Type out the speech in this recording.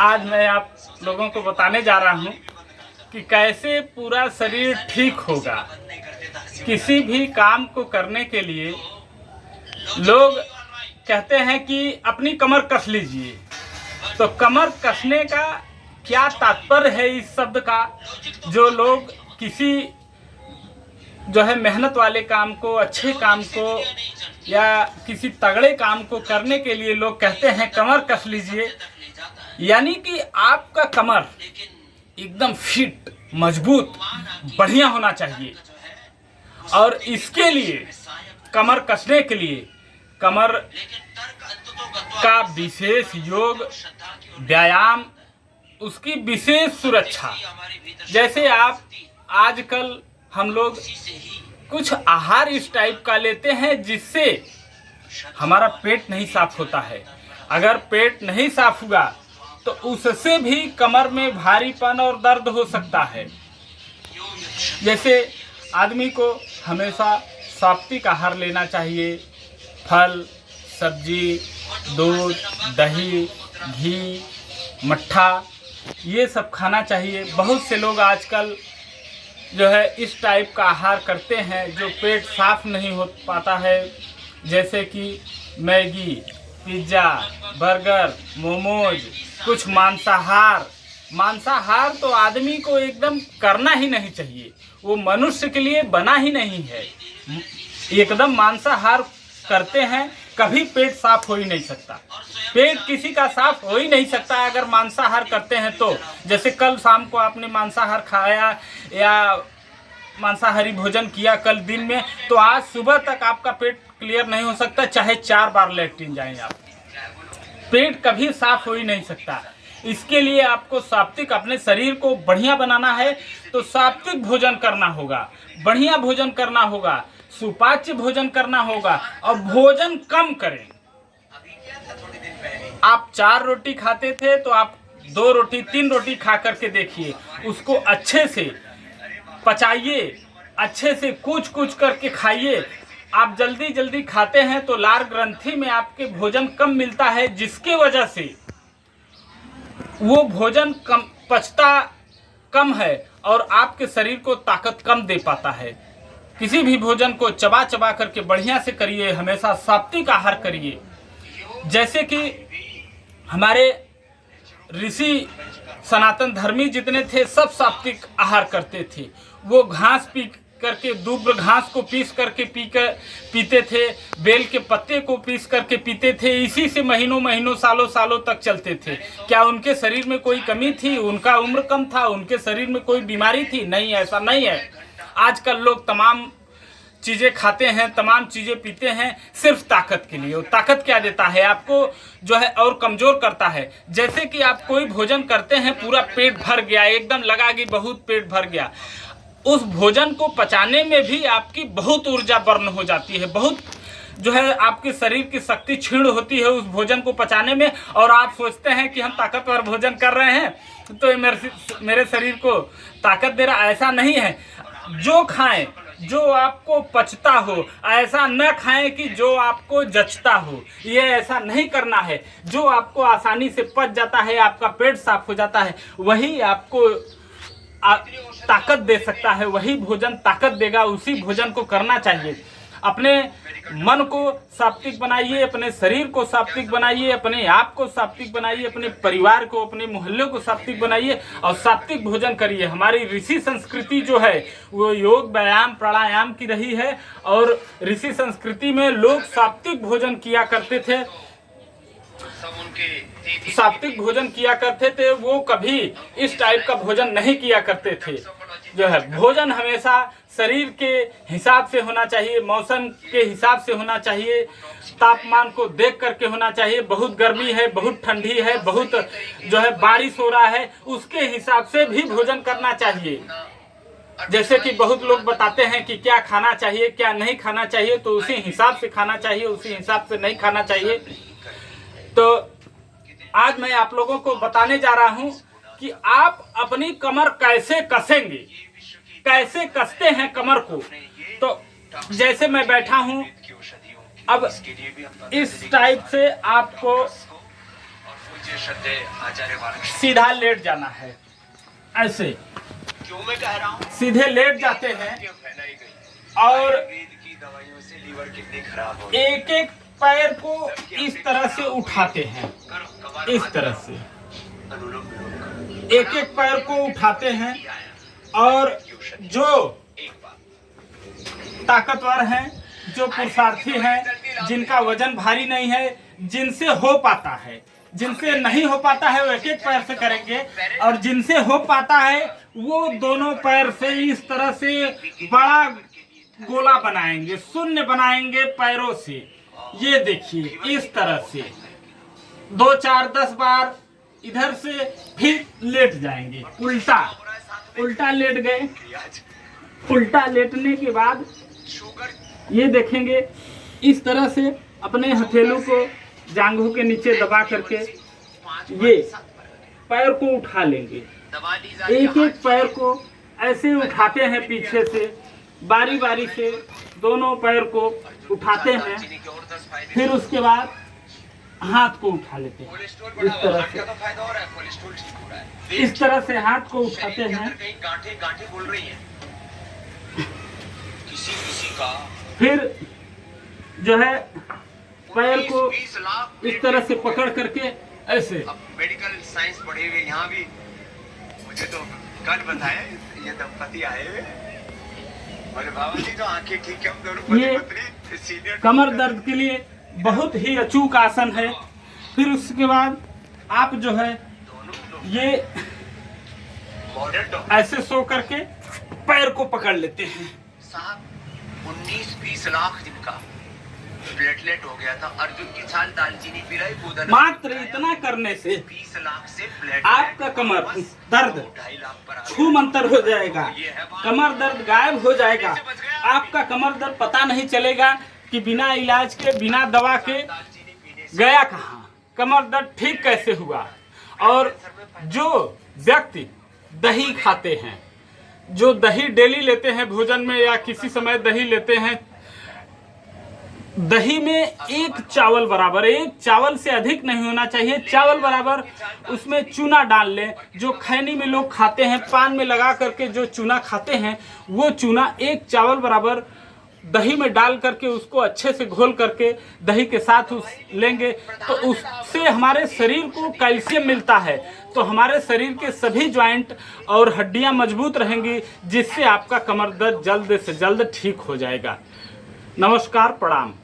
आज मैं आप लोगों को बताने जा रहा हूँ कि कैसे पूरा शरीर ठीक होगा। किसी भी काम को करने के लिए लोग कहते हैं कि अपनी कमर कस लीजिए। तो कमर कसने का क्या तात्पर्य है इस शब्द का? जो लोग किसी जो है मेहनत वाले काम को, अच्छे काम को या किसी तगड़े काम को करने के लिए लोग कहते हैं कमर कस लीजिए, यानी कि आपका कमर एकदम फिट, मजबूत, बढ़िया होना चाहिए। और इसके लिए कमर कसने के लिए कमर का विशेष योग, व्यायाम, उसकी विशेष सुरक्षा। जैसे आप आजकल हम लोग कुछ आहार इस टाइप का लेते हैं जिससे हमारा पेट नहीं साफ होता है। अगर पेट नहीं साफ हुआ तो उससे भी कमर में भारीपन और दर्द हो सकता है। जैसे आदमी को हमेशा सात्विक आहार लेना चाहिए। फल, सब्जी, दूध, दही, घी, मट्ठा, ये सब खाना चाहिए। बहुत से लोग आजकल जो है इस टाइप का आहार करते हैं जो पेट साफ नहीं हो पाता है। जैसे कि मैगी, पिज़्ज़ा, बर्गर, मोमोज, कुछ मांसाहार तो आदमी को एकदम करना ही नहीं चाहिए। वो मनुष्य के लिए बना ही नहीं है। एकदम मांसाहार करते हैं, कभी पेट साफ हो ही नहीं सकता। पेट किसी का साफ हो ही नहीं सकता अगर मांसाहार करते हैं तो। जैसे कल शाम को आपने मांसाहार खाया या मांसाहारी भोजन किया कल दिन में, तो आज सुबह तक आपका पेट क्लियर नहीं हो सकता, चाहे 4 बार लैट्रिन जाएं आप। पेट कभी साफ हो ही नहीं सकता। इसके लिए आपको सात्विक, अपने शरीर को बढ़िया बनाना है तो सात्विक भोजन करना होगा, बढ़िया भोजन करना होगा, सुपाच्य भोजन करना होगा और भोजन कम करें। आप 4 रोटी खाते थे तो आप 2 रोटी 3 रोटी खा करके देखिए। उसको अच्छे से पचाइए, अच्छे से कूच करके खाइए। आप जल्दी खाते हैं तो लार ग्रंथि में आपके भोजन कम मिलता है, जिसके वजह से वो भोजन कम पचता कम है और आपके शरीर को ताकत कम दे पाता है। किसी भी भोजन को चबा करके बढ़िया से करिए, हमेशा सात्विक आहार करिए। जैसे कि हमारे ऋषि सनातन धर्मी जितने थे सब सात्विक आहार करते थे। वो घास पी करके, दुब्र घास को पीस करके पीते थे, बेल के पत्ते को पीस करके पीते थे। इसी से महीनों सालों तक चलते थे। क्या उनके शरीर में कोई कमी थी? उनका उम्र कम था? उनके शरीर में कोई बीमारी थी? नहीं, ऐसा नहीं है। आजकल लोग तमाम चीज़ें खाते हैं, तमाम चीज़ें पीते हैं सिर्फ ताकत के लिए। वो ताकत क्या देता है आपको? जो है और कमज़ोर करता है। जैसे कि आप कोई भोजन करते हैं, पूरा पेट भर गया, एकदम लगा कि बहुत पेट भर गया, उस भोजन को पचाने में भी आपकी बहुत ऊर्जा बर्न हो जाती है, बहुत जो है आपके शरीर की शक्ति क्षीण होती है उस भोजन को पचाने में। और आप सोचते हैं कि हम ताकतवर भोजन कर रहे हैं तो मेरे शरीर को ताकत दे रहा। ऐसा नहीं है। जो खाएं जो आपको पचता हो, ऐसा न खाएं कि जो आपको जचता हो। ये ऐसा नहीं करना है। जो आपको आसानी से पच जाता है, आपका पेट साफ हो जाता है, वही आपको ताकत दे सकता है। वही भोजन ताकत देगा, उसी भोजन को करना चाहिए। अपने मन को सात्विक बनाइए, अपने शरीर को सात्विक बनाइए, अपने आप को सात्विक बनाइए, अपने परिवार को, अपने मोहल्ले को सात्विक बनाइए और सात्विक भोजन करिए। हमारी ऋषि संस्कृति जो है वो योग, व्यायाम, प्राणायाम की रही है और ऋषि संस्कृति में लोग सात्विक भोजन किया करते थे। सात्विक भोजन किया करते थे, वो कभी इस टाइप का भोजन नहीं किया करते थे। जो है भोजन हमेशा शरीर के हिसाब से होना चाहिए, मौसम के हिसाब से होना चाहिए, तापमान को देख करके होना चाहिए। बहुत गर्मी है, बहुत ठंडी है, बहुत जो है बारिश हो रहा है, उसके हिसाब से भी भोजन करना चाहिए। जैसे कि बहुत लोग बताते हैं कि क्या खाना चाहिए, क्या नहीं खाना चाहिए, तो उसी हिसाब से खाना चाहिए, उसी हिसाब से नहीं खाना चाहिए। तो आज मैं आप लोगों को बताने जा रहा हूं कि आप अपनी कमर कैसे कसेंगे, कैसे कसते हैं कमर को। तो जैसे मैं बैठा हूं, अब इस टाइप से आपको सीधा लेट जाना है, ऐसे क्यों मैं कह रहा हूँ, सीधे लेट जाते हैं और की दवाइयों से लीवर कितनी खराब हो एक एक पैर को इस तरह से उठाते हैं, इस तरह से एक एक पैर को उठाते हैं। और जो ताकतवर हैं, जो पुरुषार्थी हैं, जिनका वजन भारी नहीं है, जिनसे हो पाता है, जिनसे नहीं हो पाता है वो एक एक पैर से करेंगे, और जिनसे हो पाता है वो दोनों पैर से इस तरह से बड़ा गोला बनाएंगे, शून्य बनाएंगे पैरों से। ये देखिए इस तरह से 2 4 10 बार इधर से, फिर लेट जाएंगे, उल्टा उल्टा लेट गए। उल्टा लेटने के बाद ये देखेंगे इस तरह से अपने हथेलों को जांघों के नीचे दबा करके ये पैर को उठा लेंगे। एक एक पैर को ऐसे उठाते हैं, पीछे से बारी बारी से दोनों पैर को उठाते हैं। फिर उसके बाद हाथ को उठा लेते हैं, इस तरह से, इस तरह से हाथ को उठाते हैं। गांठें बोल रही हैं किसी किसी का। फिर जो है पैर को इस तरह से पकड़ करके ऐसे। अब मेडिकल साइंस पढ़े हुए यहाँ भी, मुझे तो कल बताया ये दंपति आए हुए, बोले बाबा जी तो आंखें ठीक है, हम दोनों ये पति सीनियर कमर दर्द के लिए बहुत ही अचूक आसन है। फिर उसके बाद आप जो है ये ऐसे सो करके पैर को पकड़ लेते हैं। साहब 19-20 लाख जिनका प्लेटलेट हो गया था, अर्जुन की छाल दालचीनी पी रही, मात्र इतना करने से 20 लाख से प्लेटलेट आपका कमर दर्द 2.5 लाख पर छू मंतर हो जाएगा, कमर दर्द गायब हो जाएगा। आपका कमर दर्द पता नहीं चलेगा कि बिना इलाज के, बिना दवा के गया कहाँ, कमर दर्द ठीक कैसे हुआ। और जो व्यक्ति दही खाते हैं, जो दही डेली लेते हैं भोजन में या किसी समय दही लेते हैं, दही में एक चावल बराबर, एक चावल से अधिक नहीं होना चाहिए, चावल बराबर उसमें चूना डाल लें। जो खैनी में लोग खाते हैं, पान में लगा करके जो चूना खाते हैं, वो चूना एक चावल बराबर दही में डाल करके उसको अच्छे से घोल करके दही के साथ लेंगे, तो उससे हमारे शरीर को कैल्शियम मिलता है, तो हमारे शरीर के सभी ज्वाइंट और हड्डियां मजबूत रहेंगी, जिससे आपका कमर दर्द जल्द से जल्द ठीक हो जाएगा। नमस्कार, प्रणाम।